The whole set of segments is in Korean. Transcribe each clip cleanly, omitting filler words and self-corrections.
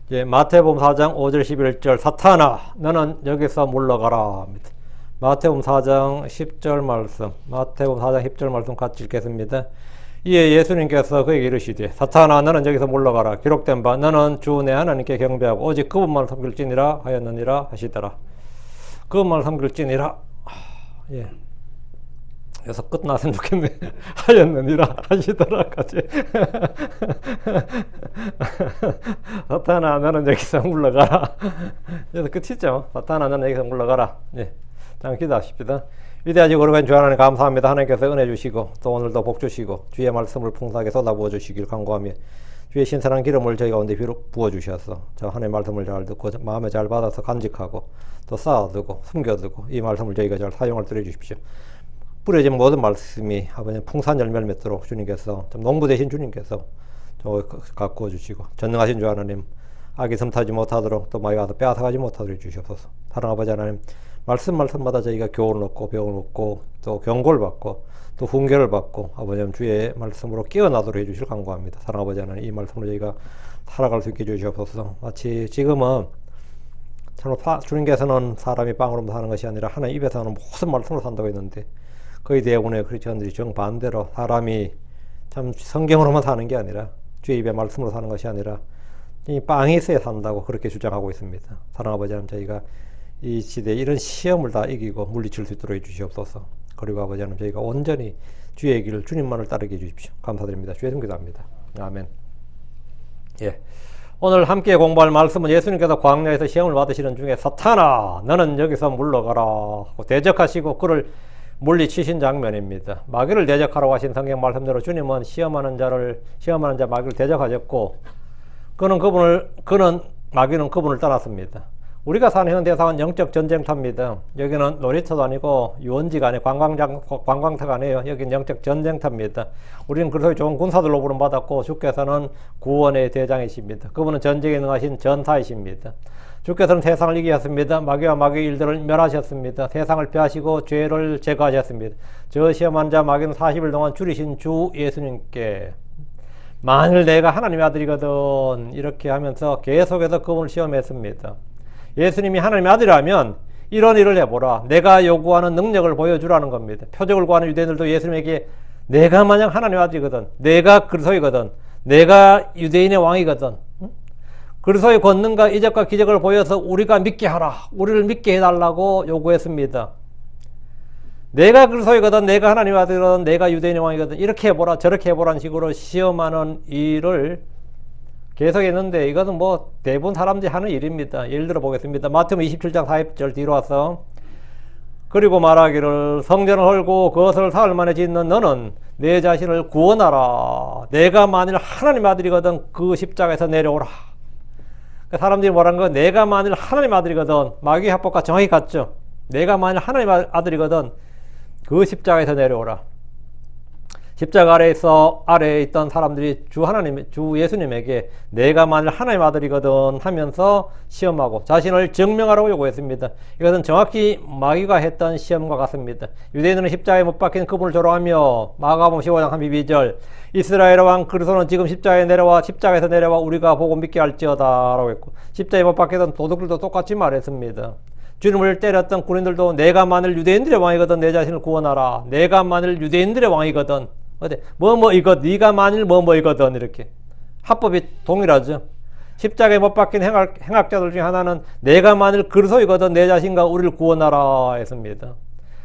이제 마태복음 4장 5절 11절 사탄아 너는 여기서 물러가라 합니다. 마태복음 4장 10절 말씀, 마태복음 4장 10절 말씀 같이 읽겠습니다. 이에 예수님께서 그에게 이르시되 사탄아 너는 여기서 물러가라. 기록된 바 너는 주 내 하나님께 경배하고 오직 그분만 섬길지니라 하였느니라 하시더라. 그분만 섬길지니라. 예. 그래서 끝났으면 좋겠네. 하였느니라 하시더라까지. 사탄아 너는 여기서 물러가라. 그래서 끝이죠. 사탄아 너는 여기서 물러가라. 예. 잠깐 기도하십시다. 위대하시고 거룩한 주 하나님 감사합니다. 하나님께서 은혜 주시고 또 오늘도 복 주시고 주의 말씀을 풍성하게 쏟아부어 주시길 간구하며 주의 신선한 기름을 저희 가운데 부어 주셔서 저 하나님의 말씀을 잘 듣고 마음에 잘 받아서 간직하고 또 쌓아두고 숨겨두고 이 말씀을 저희가 잘 사용할 수 있게 해주십시오. 뿌려진 모든 말씀이 아버지 풍산 열매를 맺도록 주님께서 좀 농부 되신 주님께서 저 가꾸어 주시고 전능하신 주 하나님 악이 섬타지 못하도록 또 마귀가 빼앗아가지 못하도록 해주시옵소서. 사랑 아버지 하나님 말씀마다 저희가 교훈을 얻고 배움을 얻고 또 경고를 받고 또 훈계를 받고 아버지 주의 말씀으로 깨어나도록 해주실 간구합니다. 사랑 아버지 하나님 이 말씀으로 저희가 살아갈 수 있게 해주시옵소서. 마치 지금은 참 주님께서는 사람이 빵으로만 사는 것이 아니라 하나님 입에서 하는 모든 말씀으로 산다고 했는데 거의 대부분의 크리스천들이 정반대로 사람이 참 성경으로만 사는 게 아니라 주의 입의 말씀으로 사는 것이 아니라 이 빵이 있어야 산다고 그렇게 주장하고 있습니다. 사랑 아버지 하나님 저희가 이 시대에 이런 시험을 다 이기고 물리칠 수 있도록 해주시옵소서. 그리고 아버지 하나님 저희가 온전히 주의 길을 주님만을 따르게 해주십시오. 감사드립니다. 주의 이름 기도합니다. 아멘. 예. 오늘 함께 공부할 말씀은 예수님께서 광야에서 시험을 받으시는 중에 사탄아 너는 여기서 물러가라 하고 대적하시고 그를 물리치신 장면입니다. 마귀를 대적하라고 하신 성경 말씀대로 주님은 시험하는 자 마귀를 대적하셨고 마귀는 그분을 따랐습니다. 우리가 사는 현 대상은 영적 전쟁터입니다. 여기는 놀이터도 아니고 유원지가 아니고 관광터가 아니에요. 여기는 영적 전쟁터입니다. 우리는 그래서 좋은 군사들로 부름받았고 주께서는 구원의 대장이십니다. 그분은 전쟁에 능하신 전사이십니다. 주께서는 세상을 이기셨습니다. 마귀와 마귀의 일들을 멸하셨습니다. 세상을 피하시고 죄를 제거하셨습니다. 저 시험한 자 마귀는 40일 동안 줄이신 주 예수님께 만일 내가 하나님의 아들이거든 이렇게 하면서 계속해서 그분을 시험했습니다. 예수님이 하나님의 아들이라면 이런 일을 해보라. 내가 요구하는 능력을 보여주라는 겁니다. 표적을 구하는 유대인들도 예수님에게 내가 만약 하나님의 아들이거든, 내가 그리스도이거든, 내가 유대인의 왕이거든, 그리스도의 권능과 이적과 기적을 보여서 우리가 믿게 하라, 우리를 믿게 해달라고 요구했습니다. 내가 그리스도이거든, 내가 하나님의 아들이거든, 내가 유대인의 왕이거든 이렇게 해보라 저렇게 해보라는 식으로 시험하는 일을 계속했는데 이것은 뭐 대부분 사람들이 하는 일입니다. 예를 들어 보겠습니다. 마태복음 27장 40절 뒤로 와서 그리고 말하기를 성전을 헐고 그것을 사흘 만에 짓는 너는 내 자신을 구원하라. 내가 만일 하나님의 아들이거든 그 십자가에서 내려오라. 사람들이 뭐라는 거 내가 만일 하나님의 아들이거든 마귀의 합법과 정확히 같죠. 내가 만일 하나님의 아들이거든 그 십자가에서 내려오라. 십자가 아래에 있던 사람들이 주 예수님에게 내가 만일 하나님의 아들이거든 하면서 시험하고 자신을 증명하라고 요구했습니다. 이것은 정확히 마귀가 했던 시험과 같습니다. 유대인들은 십자가에 못 박힌 그분을 조롱하며 마가복음 15장 32절 이스라엘 왕 그리스도는 지금 십자가에서 내려와 우리가 보고 믿게 할지어다 라고 했고 십자가에 못 박히던 도둑들도 똑같이 말했습니다. 주님을 때렸던 군인들도 내가 만일 유대인들의 왕이거든 내 자신을 구원하라. 내가 만일 유대인들의 왕이거든 이것 네가 만일 이거든 이렇게 합법이 동일하죠. 십자가에 못 박힌 행악자들 중에 하나는 내가 만일 그리스도이거든 내 자신과 우리를 구원하라 했습니다.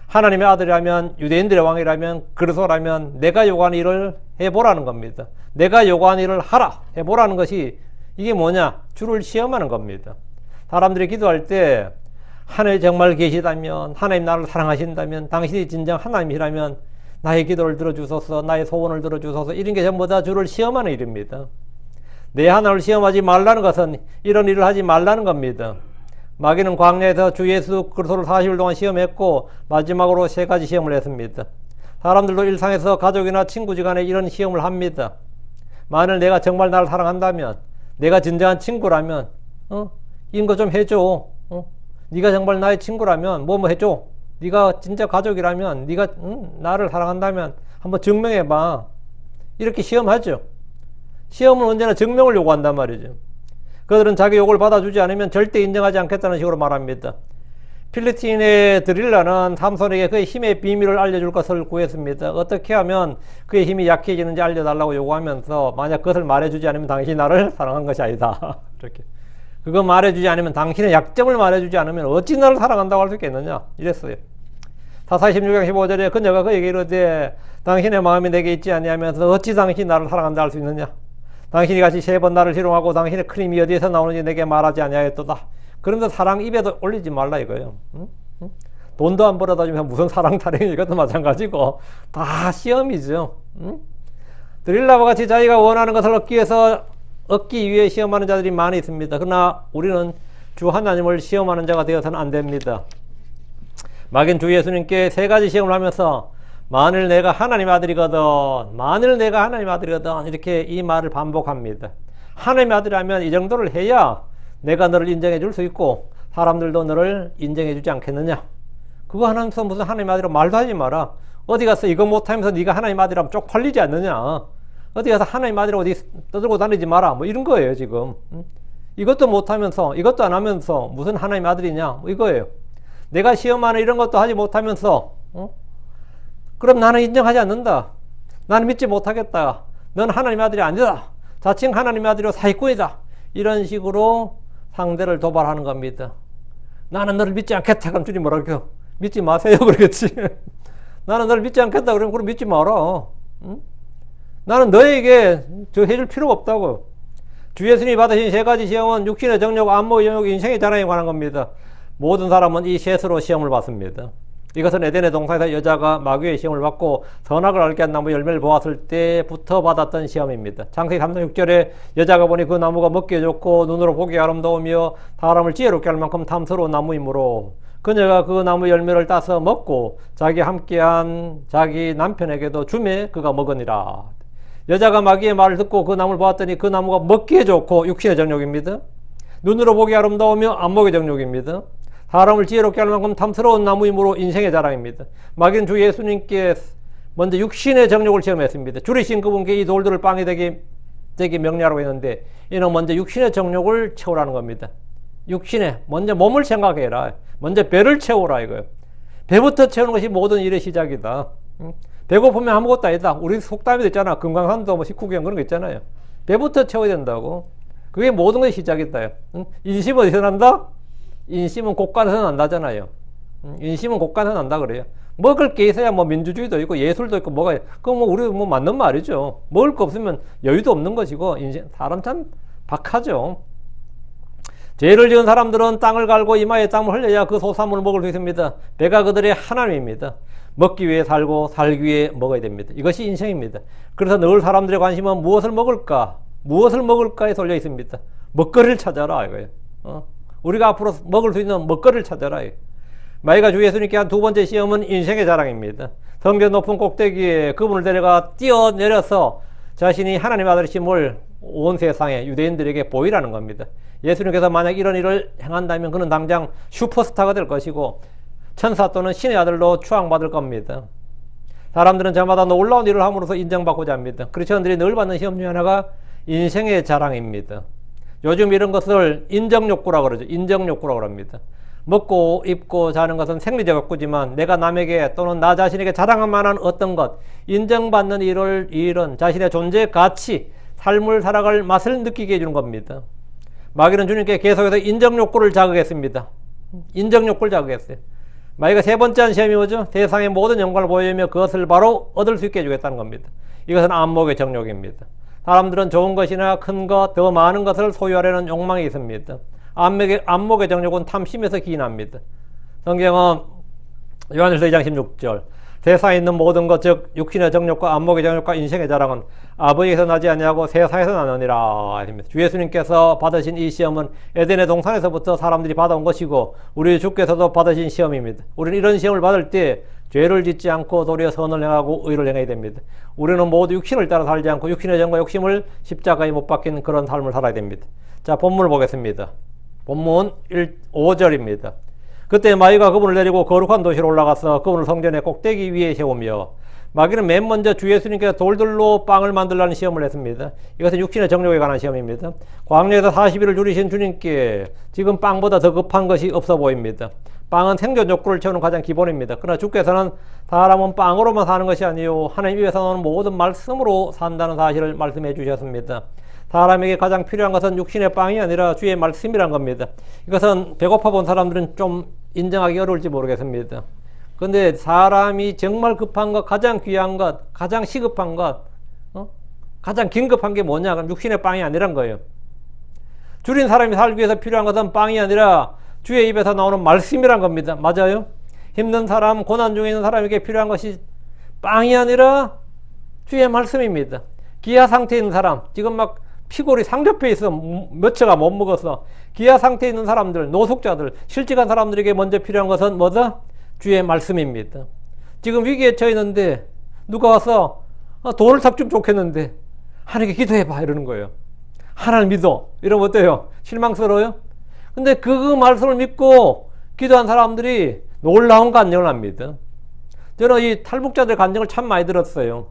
하나님의 아들이라면 유대인들의 왕이라면 그리스도라면 내가 요구하는 일을 해보라는 겁니다. 내가 요구하는 일을 하라 해보라는 것이 이게 뭐냐 주를 시험하는 겁니다. 사람들이 기도할 때 하나님 정말 계시다면 하나님 나를 사랑하신다면 당신이 진정 하나님이라면 나의 기도를 들어주소서 나의 소원을 들어주소서 이런 게 전부 다 주를 시험하는 일입니다. 내 하나님을 시험하지 말라는 것은 이런 일을 하지 말라는 겁니다. 마귀는 광야에서 주 예수 그리스도를 40일 동안 시험했고 마지막으로 3가지 시험을 했습니다. 사람들도 일상에서 가족이나 친구지간에 이런 시험을 합니다. 만일 내가 정말 나를 사랑한다면 내가 진정한 친구라면 이런 거 좀 해줘. 네가 정말 나의 친구라면 뭐 해줘. 네가 진짜 가족이라면 네가 나를 사랑한다면 한번 증명해봐. 이렇게 시험하죠. 시험은 언제나 증명을 요구한단 말이죠. 그들은 자기 욕을 받아주지 않으면 절대 인정하지 않겠다는 식으로 말합니다. 필리핀의 드릴라는 삼손에게 그의 힘의 비밀을 알려줄 것을 구했습니다. 어떻게 하면 그의 힘이 약해지는지 알려달라고 요구하면서 만약 그것을 말해주지 않으면 당신이 나를 사랑한 것이 아니다. 이렇게. 그거 말해주지 않으면 당신의 약점을 말해주지 않으면 어찌 나를 사랑한다고 할 수 있겠느냐 이랬어요. 사사기 16장 15절에 그녀가 그에게 이르되 당신의 마음이 내게 있지 아니하면서 어찌 당신이 나를 사랑한다 할 수 있느냐. 당신이 같이 3번 나를 희롱하고 당신의 큰 힘이 어디에서 나오는지 내게 말하지 아니하였도다. 그러면서 사랑 입에도 올리지 말라 이거예요. 응? 응? 돈도 안 벌어다 주면 무슨 사랑 타령이 이것도 마찬가지고 다 시험이죠. 응? 드릴라와 같이 자기가 원하는 것을 얻기 위해 시험하는 자들이 많이 있습니다. 그러나 우리는 주 하나님을 시험하는 자가 되어서는 안 됩니다. 마긴 주 예수님께 3가지 시험을 하면서 만일 내가 하나님의 아들이거든, 만일 내가 하나님의 아들이거든 이렇게 이 말을 반복합니다. 하나님의 아들이라면 이 정도를 해야 내가 너를 인정해 줄 수 있고 사람들도 너를 인정해 주지 않겠느냐. 그거 하면서 무슨 하나님의 아들이라고 말도 하지 마라. 어디 가서 이거 못하면서 네가 하나님의 아들이라면 쪽팔리지 않느냐. 어디 가서 하나님의 아들이라고 어디 떠들고 다니지 마라. 뭐 이런 거예요 지금. 이것도 못하면서 이것도 안 하면서 무슨 하나님의 아들이냐 뭐 이거예요. 내가 시험하는 이런 것도 하지 못하면서 그럼 나는 인정하지 않는다. 나는 믿지 못하겠다. 넌 하나님의 아들이 아니다. 자칭 하나님의 아들이고 사기꾼이다. 이런 식으로 상대를 도발하는 겁니다. 나는 너를 믿지 않겠다. 그럼 주님 뭐라고? 믿지 마세요. 그러겠지. 나는 너를 믿지 않겠다. 그러면 그럼 믿지 마라. 응? 나는 너에게 저 해줄 필요가 없다고. 주 예수님이 받으신 3가지 시험은 육신의 정욕, 안목의 정욕, 인생의 자랑에 관한 겁니다. 모든 사람은 이 셋으로 시험을 받습니다. 이것은 에덴의 동산에서 여자가 마귀의 시험을 받고 선악을 알게 한 나무 열매를 보았을 때부터 받았던 시험입니다. 창세기 3장 6절에 여자가 보니 그 나무가 먹기에 좋고 눈으로 보기에 아름다우며 사람을 지혜롭게 할 만큼 탐스러운 나무이므로 그녀가 그 나무 열매를 따서 먹고 자기 함께한 자기 남편에게도 주매 그가 먹으니라. 여자가 마귀의 말을 듣고 그 나무를 보았더니 그 나무가 먹기에 좋고 육신의 정욕입니다. 눈으로 보기 아름다우며 안목의 정욕입니다. 사람을 지혜롭게 할 만큼 탐스러운 나무이므로 인생의 자랑입니다. 마귀는 주 예수님께 먼저 육신의 정욕을 시험했습니다. 줄이신 그분께 이 돌들을 빵이 되게 명령하라고 했는데 이는 먼저 육신의 정욕을 채우라는 겁니다. 육신에 먼저 몸을 생각해라. 먼저 배를 채우라 이거예요. 배부터 채우는 것이 모든 일의 시작이다. 배고프면 아무것도 아니다. 우리 속담에도 있잖아. 금강산도 뭐 식후경 그런 거 있잖아요. 배부터 채워야 된다고. 그게 모든 것의 시작이다. 인심 어디서 난다? 인심은 곳간에서 난다잖아요. 인심은 곳간에서 난다 그래요. 먹을 게 있어야 뭐 민주주의도 있고 예술도 있고 뭐가 그거 뭐 우리 뭐 맞는 말이죠. 먹을 거 없으면 여유도 없는 것이고 인심 사람 참 박하죠. 죄를 지은 사람들은 땅을 갈고 이마에 땀을 흘려야 그 소산물을 먹을 수 있습니다. 배가 그들의 하나님입니다. 먹기 위해 살고 살기 위해 먹어야 됩니다. 이것이 인생입니다. 그래서 늘 사람들의 관심은 무엇을 먹을까? 무엇을 먹을까에 쏠려 있습니다. 먹거리를 찾아라 이거예요. 우리가 앞으로 먹을 수 있는 먹거리를 찾아라. 마귀가 주 예수님께 한 2번째 시험은 인생의 자랑입니다. 성전 높은 꼭대기에 그분을 데려가 뛰어내려서 자신이 하나님의 아들이심을 온 세상에 유대인들에게 보이라는 겁니다. 예수님께서 만약 이런 일을 행한다면 그는 당장 슈퍼스타가 될 것이고 천사 또는 신의 아들로 추앙받을 겁니다. 사람들은 저마다 놀라운 일을 함으로써 인정받고자 합니다. 크리스천들이 늘 받는 시험 중 하나가 인생의 자랑입니다. 요즘 이런 것을 인정욕구라고 그러죠. 인정욕구라고 합니다. 먹고 입고 자는 것은 생리적 욕구지만 내가 남에게 또는 나 자신에게 자랑할 만한 어떤 것, 인정받는 일은 자신의 존재 가치, 삶을 살아갈 맛을 느끼게 해주는 겁니다. 마귀는 주님께 계속해서 인정욕구를 자극했습니다. 인정욕구를 자극했어요. 마귀가 3번째 한 시험이 뭐죠? 세상의 모든 영광을 보여주며 그것을 바로 얻을 수 있게 해주겠다는 겁니다. 이것은 안목의 정욕입니다. 사람들은 좋은 것이나 큰 것, 더 많은 것을 소유하려는 욕망이 있습니다. 안목의 정욕은 탐심에서 기인합니다. 성경은 요한일서 2장 16절 세상에 있는 모든 것, 즉 육신의 정욕과 안목의 정욕과 인생의 자랑은 아버지에게서 나지 아니하고 세상에서 나느니라. 주 예수님께서 받으신 이 시험은 에덴의 동산에서부터 사람들이 받아온 것이고 우리 주께서도 받으신 시험입니다. 우리는 이런 시험을 받을 때 죄를 짓지 않고 도리어 선을 행하고 의를 행해야 됩니다. 우리는 모두 육신을 따라 살지 않고 육신의 정과 욕심을 십자가에 못 박힌 그런 삶을 살아야 됩니다. 자, 본문을 보겠습니다. 본문 5절입니다. 그때 마귀가 그분을 데리고 거룩한 도시로 올라가서 그분을 성전의 꼭대기 위에 세우며 마귀는 맨 먼저 주 예수님께서 돌들로 빵을 만들라는 시험을 했습니다. 이것은 육신의 정욕에 관한 시험입니다. 광야에서 40일을 누리신 주님께 지금 빵보다 더 급한 것이 없어 보입니다. 빵은 생존 욕구를 채우는 가장 기본입니다. 그러나 주께서는 사람은 빵으로만 사는 것이 아니요 하나님 입에서 나오는 모든 말씀으로 산다는 사실을 말씀해 주셨습니다. 사람에게 가장 필요한 것은 육신의 빵이 아니라 주의 말씀이란 겁니다. 이것은 배고파 본 사람들은 좀 인정하기 어려울지 모르겠습니다. 그런데 사람이 정말 급한 것, 가장 귀한 것, 가장 시급한 것, 가장 긴급한 게 뭐냐? 그럼 육신의 빵이 아니란 거예요. 줄인 사람이 살기 위해서 필요한 것은 빵이 아니라 주의 입에서 나오는 말씀이란 겁니다. 맞아요? 힘든 사람, 고난 중에 있는 사람에게 필요한 것이 빵이 아니라 주의 말씀입니다. 기아 상태에 있는 사람, 지금 막 피골이 상접해 있어 몇 차가 못 먹어서 기아 상태에 있는 사람들, 노숙자들, 실직한 사람들에게 먼저 필요한 것은 뭐다? 주의 말씀입니다. 지금 위기에 처해 있는데 누가 와서 돈을 삽주면 좋겠는데 하나님께 기도해봐 이러는 거예요. 하나님 믿어 이러면 어때요? 실망스러워요? 근데 그 말씀을 믿고 기도한 사람들이 놀라운 간증을 합니다. 저는 이 탈북자들 간증을 참 많이 들었어요.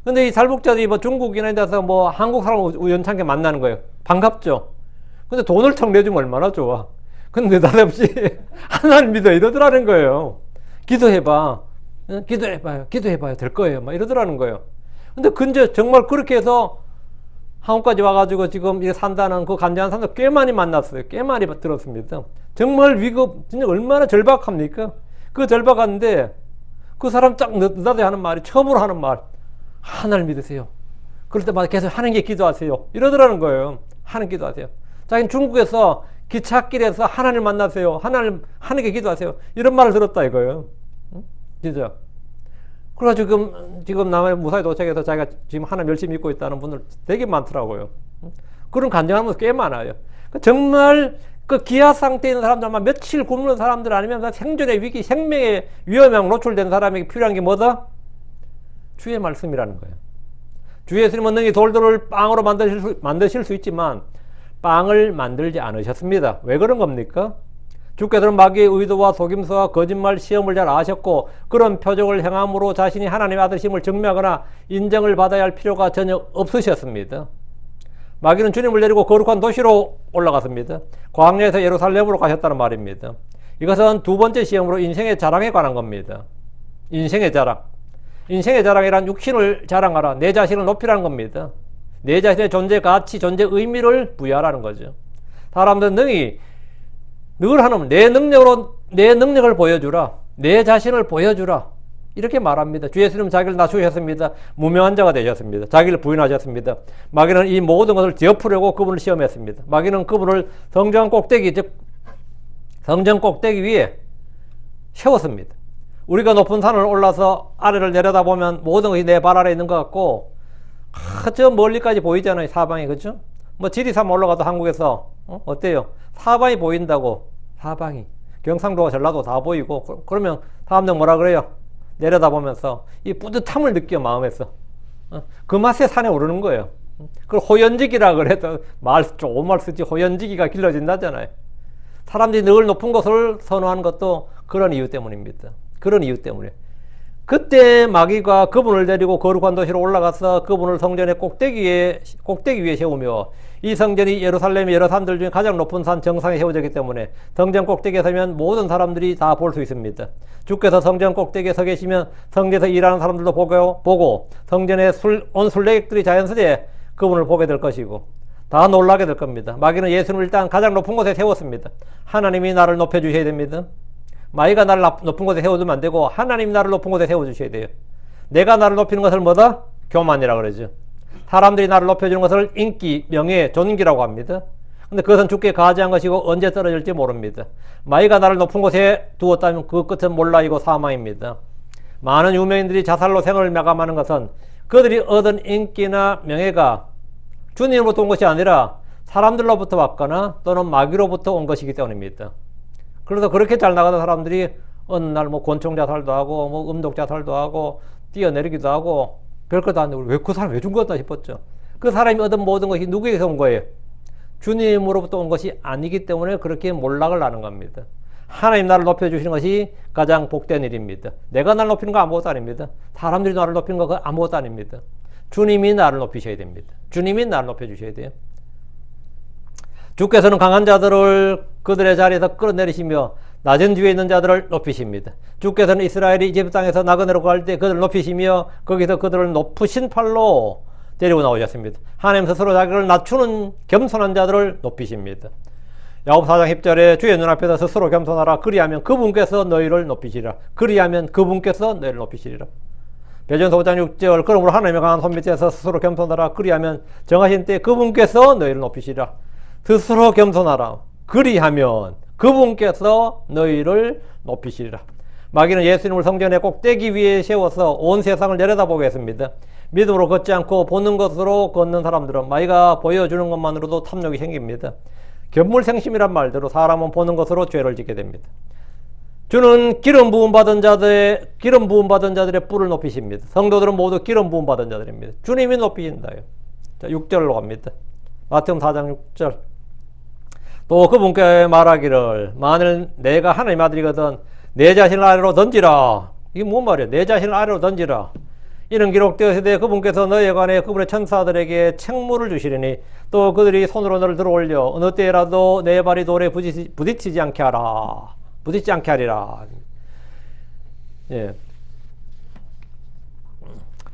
근데 이 탈북자들이 뭐 중국이나 이래서 뭐 한국 사람 우연찮게 만나는 거예요. 반갑죠? 근데 돈을 턱 내주면 얼마나 좋아. 근데 느닷없이 하나님 믿어 이러더라는 거예요. 기도해봐. 기도해봐요. 기도해봐요. 될 거예요. 막 이러더라는 거예요. 근데 근데 정말 그렇게 해서 한국까지 와가지고 지금 이렇게 산다는 그 간절한 사람들 꽤 많이 만났어요. 꽤 많이 들었습니다. 정말 위급, 진짜 얼마나 절박합니까? 그 절박한데 그 사람 딱 느닷없이 하는 말이, 처음으로 하는 말, 하나님 믿으세요. 그럴 때마다 계속 하나님께 기도하세요. 이러더라는 거예요. 하나님 기도하세요. 자기는 중국에서 기찻길에서 하나님 만나세요. 하나님께 기도하세요. 이런 말을 들었다 이거예요. 응? 진짜. 그래가지고 지금 남해 무사히 도착해서 자기가 지금 하나님 열심히 믿고 있다는 분들 되게 많더라고요. 응? 그런 간증하는 분들 꽤 많아요. 정말 그 기아 상태에 있는 사람들만 며칠 굶는 사람들 아니면 생존의 위기, 생명의 위험에 노출된 사람에게 필요한 게 뭐다? 주의 말씀이라는 거예요. 주 예수님은 능히 돌들을 빵으로 만드실 수 있지만 빵을 만들지 않으셨습니다. 왜 그런 겁니까? 주께서는 마귀의 의도와 속임수와 거짓말 시험을 잘 아셨고 그런 표적을 행함으로 자신이 하나님의 아들심을 증명하거나 인정을 받아야 할 필요가 전혀 없으셨습니다. 마귀는 주님을 데리고 거룩한 도시로 올라갔습니다. 광야에서 예루살렘으로 가셨다는 말입니다. 이것은 두 번째 시험으로 인생의 자랑에 관한 겁니다. 인생의 자랑. 인생의 자랑이란 육신을 자랑하라, 내 자신을 높이라는 겁니다. 내 자신의 존재 가치, 존재 의미를 부여하라는 거죠. 사람들은 능히 늘 하는 내 능력으로 내 능력을 보여주라, 내 자신을 보여주라 이렇게 말합니다. 주 예수님은 자기를 낮추셨습니다. 무명한 자가 되셨습니다. 자기를 부인하셨습니다. 마귀는 이 모든 것을 뒤엎으려고 그분을 시험했습니다. 마귀는 그분을 성전 꼭대기, 즉 성전 꼭대기 위에 세웠습니다. 우리가 높은 산을 올라서 아래를 내려다보면 모든 것이 내 발 아래에 있는 것 같고 저 멀리까지 보이잖아요. 사방이. 그렇죠? 뭐 지리산 올라가도 한국에서 어때요? 사방이 보인다고. 사방이. 경상도와 전라도 다 보이고 그러면 사람들 뭐라 그래요? 내려다보면서 이 뿌듯함을 느껴 마음에서. 그 맛에 산에 오르는 거예요. 그걸 호연지기라 그래도 좋은 말 쓰지 호연지기가 길러진다잖아요. 사람들이 늘 높은 곳을 선호하는 것도 그런 이유 때문입니다. 그런 이유 때문에. 그때 마귀가 그분을 데리고 거룩한 도시로 올라가서 그분을 성전의 꼭대기 위에 세우며 이 성전이 예루살렘의 여러 산들 중에 가장 높은 산 정상에 세워졌기 때문에 성전 꼭대기에 서면 모든 사람들이 다 볼 수 있습니다. 주께서 성전 꼭대기에 서 계시면 성전에서 일하는 사람들도 보고 성전에 온 순례객들이 자연스레 그분을 보게 될 것이고 다 놀라게 될 겁니다. 마귀는 예수님을 일단 가장 높은 곳에 세웠습니다. 하나님이 나를 높여주셔야 됩니다. 마귀가 나를 높은 곳에 세워주면 안 되고 하나님이 나를 높은 곳에 세워주셔야 돼요. 내가 나를 높이는 것을 뭐다? 교만이라고 그러죠. 사람들이 나를 높여주는 것을 인기, 명예, 존귀라고 합니다. 근데 그것은 주께 가지한 것이고 언제 떨어질지 모릅니다. 마귀가 나를 높은 곳에 두었다면 그 끝은 몰라이고 사망입니다. 많은 유명인들이 자살로 생을 마감하는 것은 그들이 얻은 인기나 명예가 주님으로부터 온 것이 아니라 사람들로부터 왔거나 또는 마귀로부터 온 것이기 때문입니다. 그래서 그렇게 잘 나가는 사람들이 어느 날 뭐 권총 자살도 하고 뭐 음독 자살도 하고 뛰어내리기도 하고 별것도 안 되고 왜 그 사람 왜 준 거다 싶었죠. 그 사람이 얻은 모든 것이 누구에게서 온 거예요? 주님으로부터 온 것이 아니기 때문에 그렇게 몰락을 하는 겁니다. 하나님 나를 높여주시는 것이 가장 복된 일입니다. 내가 나를 높이는 거 아무것도 아닙니다. 사람들이 나를 높이는 거 아무것도 아닙니다. 주님이 나를 높이셔야 됩니다. 주님이 나를 높여주셔야 돼요. 주께서는 강한 자들을 그들의 자리에서 끌어내리시며 낮은 뒤에 있는 자들을 높이십니다. 주께서는 이스라엘이 이집트 땅에서 나그네로 갈 때 그들을 높이시며 거기서 그들을 높으신 팔로 데리고 나오셨습니다. 하나님 스스로 자기를 낮추는 겸손한 자들을 높이십니다. 야고보 4장 10절에 주의 눈앞에서 스스로 겸손하라. 그리하면 그분께서 너희를 높이시리라. 그리하면 그분께서 너희를 높이시리라. 베드로전서 5장 6절 그러므로 하나님의 강한 손 밑에서 스스로 겸손하라. 그리하면 정하신 때 그분께서 너희를 높이시리라. 스스로 겸손하라. 그리하면 그분께서 너희를 높이시리라. 마귀는 예수님을 성전의 꼭대기 위에 세워서 온 세상을 내려다보게 했습니다. 믿음으로 걷지 않고 보는 것으로 걷는 사람들은 마귀가 보여주는 것만으로도 탐욕이 생깁니다. 견물생심이란 말대로 사람은 보는 것으로 죄를 짓게 됩니다. 주는 기름 부음 받은 자들의 뿔을 높이십니다. 성도들은 모두 기름 부음 받은 자들입니다. 주님이 높이신다요. 자, 6절로 갑니다. 마태복음 4장 6절. 또 그분께 말하기를 만일 내가 하나님 아들이거든 내 자신을 아래로 던지라. 이게 뭔 말이야? 내 자신을 아래로 던지라. 이는 기록되었으되 그분께서 너희에 관해 그분의 천사들에게 책무를 주시리니 또 그들이 손으로 너를 들어올려 어느 때라도 내 발이 돌에 부딪히지 않게 하라. 부딪히지 않게 하리라. 예.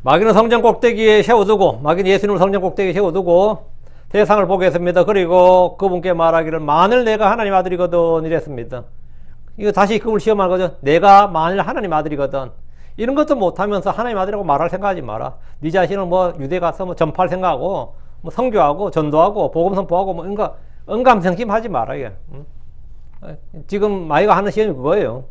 마귀는 성전 꼭대기에 세워두고 마귀는 예수님을 성전 꼭대기에 세워두고 세상을 보게 했습니다. 그리고 그분께 말하기를 만일 내가 하나님 아들이거든 이랬습니다. 이거 다시 그걸 시험한 거죠. 내가 만일 하나님 아들이거든 이런 것도 못하면서 하나님 아들이라고 말할 생각하지 마라. 네 자신은 뭐 유대 가서 뭐 전파할 생각하고 뭐 선교하고 전도하고 복음 선포하고 뭐 뭔가 언감생심하지 마라. 이게. 지금 마귀가 하는 시험이 그거예요.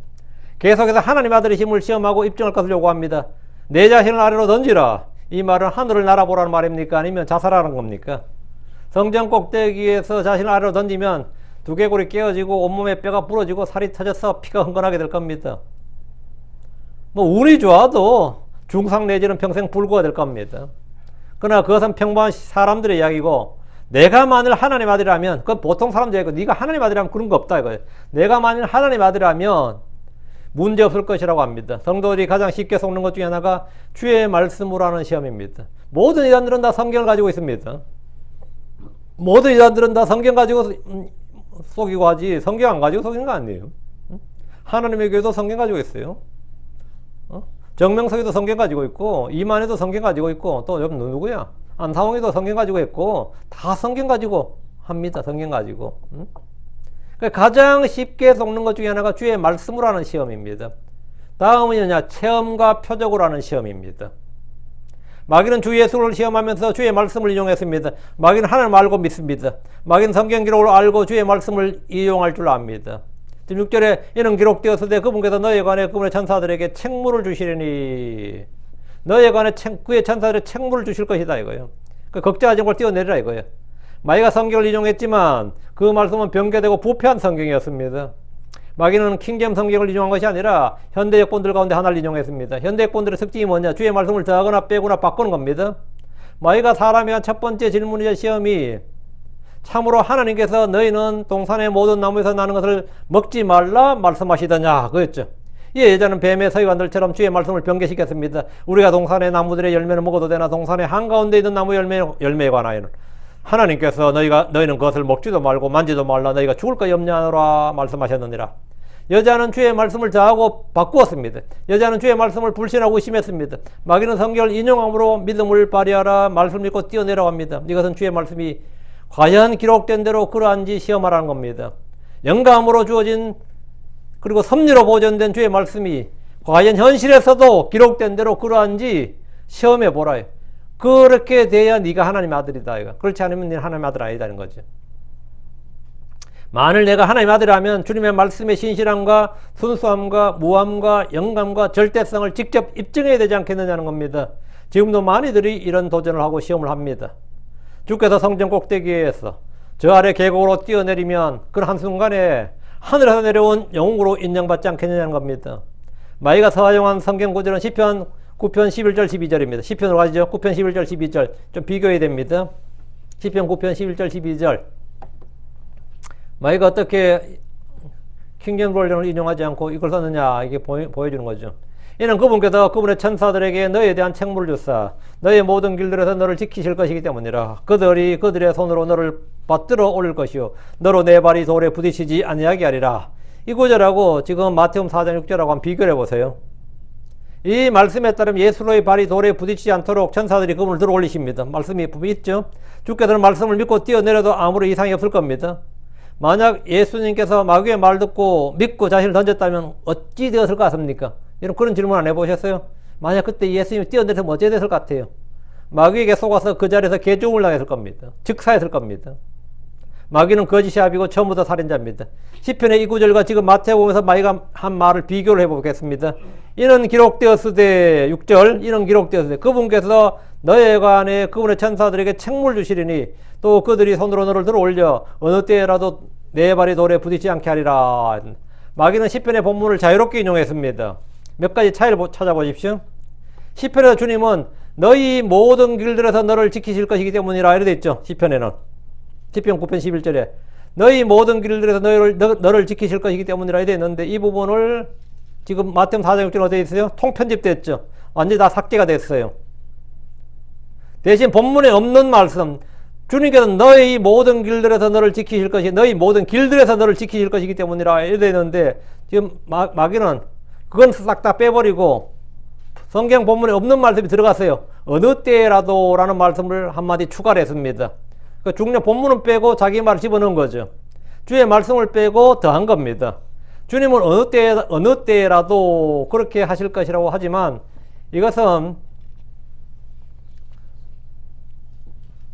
계속해서 하나님 아들이심을 시험하고 입증할 것을 요구합니다. 내 자신을 아래로 던지라. 이 말은 하늘을 날아보라는 말입니까? 아니면 자살하는 겁니까? 성전 꼭대기에서 자신을 아래로 던지면 두개골이 깨어지고 온몸에 뼈가 부러지고 살이 터져서 피가 흥건하게 될 겁니다. 뭐 운이 좋아도 중상 내지는 평생 불구가 될 겁니다. 그러나 그것은 평범한 사람들의 이야기고 내가 만일 하나님 아들이라면 그건 보통 사람들이 얘기고 네가 하나님 아들이라면 그런 거 없다 이거예요. 내가 만일 하나님 아들이라면 문제 없을 것이라고 합니다. 성도들이 가장 쉽게 속는 것 중에 하나가 주의 말씀으로 하는 시험입니다. 모든 이단들은 다 성경을 가지고 있습니다. 모든 이단들은 다 성경 가지고 속이고 하지 성경 안 가지고 속이는 거 아니에요. 하나님의 교회도 성경 가지고 있어요. 정명석이도 성경 가지고 있고 이만희도 성경 가지고 있고 또 누구야? 안사홍이도 성경 가지고 있고 다 성경 가지고 합니다. 성경 가지고. 가장 쉽게 속는 것 중에 하나가 주의 말씀으로 하는 시험입니다. 다음은요, 체험과 표적으로 하는 시험입니다. 마귀는 주 예수를 시험하면서 주의 말씀을 이용했습니다. 마귀는 하나님을 알고 믿습니다. 마귀는 성경 기록을 알고 주의 말씀을 이용할 줄 압니다. 6절에 이는 기록되었으되 그분께서 너희에 관해 그분의 천사들에게 책무를 주시리니 너희에 관해 그의 천사들의 책무를 주실 것이다 이거예요. 걱정하지 말고 뛰어내리라 이거예요. 마귀가 성경을 인용했지만 그 말씀은 변개되고 부패한 성경이었습니다. 마귀는 킹잼 성경을 인용한 것이 아니라 현대 역본들 가운데 하나를 인용했습니다. 현대 역본들의 특징이 뭐냐? 주의 말씀을 더하거나 빼거나 바꾸는 겁니다. 마귀가 사람에 대한 첫 번째 질문이자 시험이 참으로 하나님께서 너희는 동산의 모든 나무에서 나는 것을 먹지 말라 말씀하시더냐 그랬죠. 이 여자는 뱀의 서기관들처럼 주의 말씀을 변개시켰습니다. 우리가 동산의 나무들의 열매를 먹어도 되나 동산의 한가운데 있는 나무 열매에 관하여는 하나님께서 너희는 그것을 먹지도 말고 만지도 말라 너희가 죽을 것이 없냐노라 말씀하셨느니라. 여자는 주의 말씀을 저하고 바꾸었습니다. 여자는 주의 말씀을 불신하고 의심했습니다. 마귀는 성경을 인용함으로 믿음을 발휘하라 말씀을 믿고 뛰어내려고 합니다. 이것은 주의 말씀이 과연 기록된 대로 그러한지 시험하라는 겁니다. 영감으로 주어진 그리고 섭리로 보존된 주의 말씀이 과연 현실에서도 기록된 대로 그러한지 시험해 보라. 그렇게 돼야 네가 하나님의 아들이다. 이거. 그렇지 않으면 네는 하나님의 아들 아니다는 거죠. 만일 내가 하나님의 아들이라면 주님의 말씀의 신실함과 순수함과 무함과 영감과 절대성을 직접 입증해야 되지 않겠느냐는 겁니다. 지금도 많이들이 이런 도전을 하고 시험을 합니다. 주께서 성전 꼭대기에서 저 아래 계곡으로 뛰어내리면 그 한순간에 하늘에서 내려온 영웅으로 인정받지 않겠느냐는 겁니다. 마귀가 사용한 성경 구절은 시편 9편 11절 12절입니다. 시편으로 가시죠. 9편 11절 12절 좀 비교해야 됩니다. 시편 9편 11절 12절 마귀가 어떻게 킹제임스 버전을 인용하지 않고 이걸 썼느냐, 이게 보여주는 거죠. 이는 그분께서 그분의 천사들에게 너희에 대한 책무를 주사 너희의 모든 길들에서 너를 지키실 것이기 때문이라. 그들이 그들의 손으로 너를 받들어 올릴 것이요 너로 내 발이 돌에 부딪히지 아니하게 하리라. 이 구절하고 지금 마태복음 4장 6절하고 한번 비교해 보세요. 이 말씀에 따르면 예수로의 발이 돌에 부딪히지 않도록 천사들이 그분을 들어 올리십니다. 말씀이 부분이 있죠. 주께서는 말씀을 믿고 뛰어내려도 아무런 이상이 없을 겁니다. 만약 예수님께서 마귀의 말 듣고 믿고 자신을 던졌다면 어찌 되었을 것 같습니까? 여러분 그런 질문 안 해보셨어요? 만약 그때 예수님이 뛰어내렸으면 어찌 됐을 것 같아요? 마귀에게 속아서 그 자리에서 개종을 당했을 겁니다. 즉사했을 겁니다. 마귀는 거짓이 압이고 처음부터 살인자입니다. 시편의 이 구절과 지금 마태복음에서 마귀가 한 말을 비교를 해보겠습니다. 이는 기록되었으되 6절 이는 기록되었으되 그분께서 너에 관해 그분의 천사들에게 책무를 주시리니 또 그들이 손으로 너를 들어 올려 어느 때라도 내 발이 돌에 부딪히지 않게 하리라. 마귀는 시편의 본문을 자유롭게 인용했습니다. 몇 가지 차이를 찾아보십시오. 시편에서 주님은 너희 모든 길들에서 너를 지키실 것이기 때문이라 이렇게 있죠. 시편에는 시편 9편 11절에 너희 모든 길들에서 너를 지키실 것이기 때문이라 이렇게 있는데 이 부분을 지금 마태복음 4장 6절에 어디에 있어요? 통편집됐죠. 완전히 다 삭제가 됐어요. 대신 본문에 없는 말씀 주님께서 너희 모든 길들에서 너를 지키실 것이 너희 모든 길들에서 너를 지키실 것이기 때문이라 이렇게 되는데 지금 마귀는 그건 싹 다 빼버리고 성경 본문에 없는 말씀이 들어갔어요. 어느 때라도 라는 말씀을 한마디 추가를 했습니다. 그 중요 본문은 빼고 자기 말을 집어넣은 거죠. 주의 말씀을 빼고 더한 겁니다. 주님은 어느 때라도 그렇게 하실 것이라고 하지만 이것은